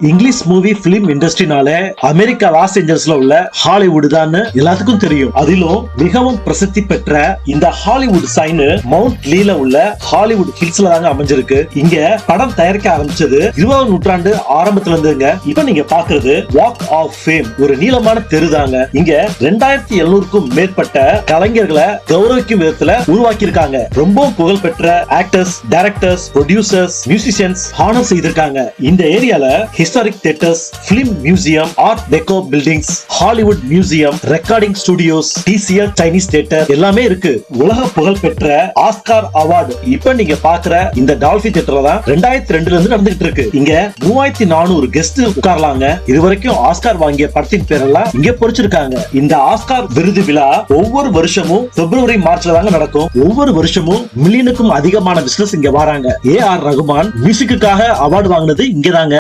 English movie film இண்டஸ்ட்ரினால America Los ஏஞ்சல்ஸ்ல உள்ள ஹாலிவுட் தான் எல்லாத்துக்கும் தெரியும். அதிலும் மிகவும் பிரசித்தி பெற்ற இந்த ஹாலிவுட் சைன் மவுண்ட் லீல உள்ள ஹாலிவுட் ஹில்ஸ்ல தாங்க அமைஞ்சிருக்கு. இங்க படம் தயாரிக்க ஆரம்பிச்சது 20ஆம் நூற்றாண்டு ஆரம்பத்துல இருந்துங்க. இப்ப நீங்க பாக்குறது வாக் ஆஃப் ஃபேம், ஒரு நீளமான தெரு தாங்க. இங்க 2700க்கும் மேற்பட்ட கலைஞர்களை கௌரவிக்கும் விதத்துல உருவாக்கி இருக்காங்க. ரொம்ப புகழ் பெற்ற actors, directors, producers, musicians honour செய்திருக்காங்க. இந்த ஏரியால historic theatres, film museum, art deco buildings, Hollywood museum, recording studios, TCL Chinese theatre எல்லாமே இருக்கு. உலக புகழ் பெற்ற ஆஸ்கார் அவார்டு இப்ப நீங்க பாக்குற இந்த டால்பி தியேட்டர்ல தான் 2002ல இருந்து நடந்துகிட்டு இருக்கு. இங்க 3400 கெஸ்ட் உட்காரலாங்க. இதுவரைக்கும் ஆஸ்கார் வாங்கிய படத்தின் பேரெல்லாம் இங்க பொறிச்சிருக்காங்க. இந்த ஆஸ்கார் விருது விழா ஒவ்வொரு வருஷமும் பிப்ரவரி மார்ச்ல தாங்க நடக்கும். ஒவ்வொரு வருஷமும் மில்லியனுக்கும் அதிகமான பிசினஸ் இங்க வராங்க. ஏ ஆர் ரகுமான் மியூசிக்குக்காக அவார்டு வாங்கினது இங்கதாங்க.